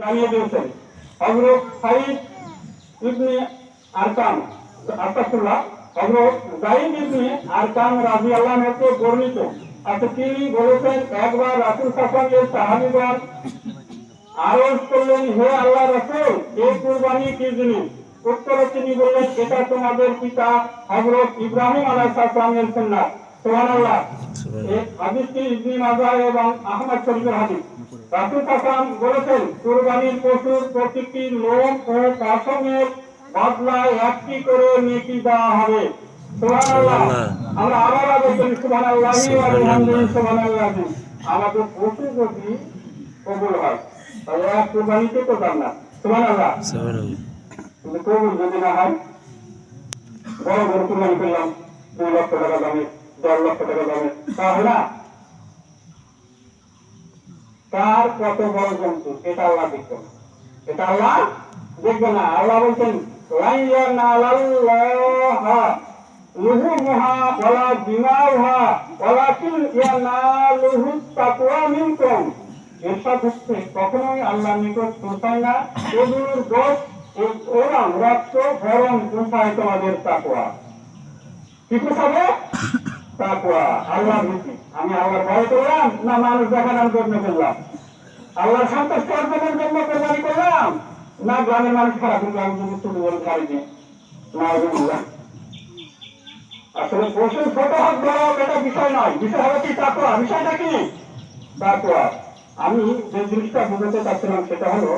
জানিয়ে দিয়েছেন। হযরত সাঈদ ইবনে আরকাম আতাকুল্লাহ হযরত যায়েদ ইবনে আরকাম রাদিয়াল্লাহু আনহু থেকে বর্ণিত আছে, তিনি বলেছেন একবার রাসূল সাল্লাল্লাহু আলাইহি ওয়াসাল্লামের সাহাবীগণ আরজ করলেন, হে আল্লাহর রাসূল, এই কুরবানি কি জিনিস? উত্তরে তিনি বললেন, এটা তোমাদের পিতা হযরত ইব্রাহিম আলাইহিস সালামের সুন্নাত। সুবহানাল্লাহ। এই হাদিসটি ইবনে মাজাহ এবং আহমদ শরীফের হাদিস। রাসূল সাল্লাল্লাহু বলেছেন, কুরবানির পশুর প্রতিটি লোম ও পশমের বদলায় একটি করে নেকি দেওয়া হবে। সুবহানাল্লাহ। আমরা আবার বলছি সুবহানাল্লাহি ওয়া বিহামদিহি সুবহানাল্লাহ। আমাদের পশু যদি কবুল হয় তাহলে এক কুরবানিতে তো দাম না। সুবহানাল্লাহ। সুবহানাল্লাহ। কিন্তু কবুল যদি না হয়, বড় বড় কুরবানি করলাম 2 লক্ষ টাকা দামে, 10 লক্ষ টাকা দামে, তাহলে না কার কত বড় জন্তু এটা আল্লাহ দেখবেন, এটা আল্লাহ দেখবে না। আল্লাহ বলছেন, লাইয়ানালাল্লাহা লুহুমুহা ওয়ালা দিমাউহা ওয়ালাকিন ইয়ানালুহু তাকওয়া মিনকুম। এরশাদ হচ্ছে, কখনোই আল্লাহর নিকট পৌঁছায় না এগুলোর গোশত এবং রক্ত, বরং পৌঁছায় তোমাদের তাকওয়া। কি পৌঁছাবে? তাকওয়া, আল্লাহর ভীতি। আমি আল্লাহর ভয় করলাম না মানুষ দেখানোর জন্য করলাম? আল্লাহর সন্তুষ্ট অর্জনের জন্য কোরবানি করলাম না গ্রামের মানুষ খারাপ হলো আমি যদি শুধু বলে ছাড়ি দিই? নাউযুবিল্লাহ। আসলে পশু ছোট হোক বড় হোক এটা বিষয় নয়, বিষয় হবে কি তাকওয়া। বিষয়টা কি? তাকওয়া। আমি যে জিনিসটা বোঝাতে চাচ্ছিলাম সেটা হলো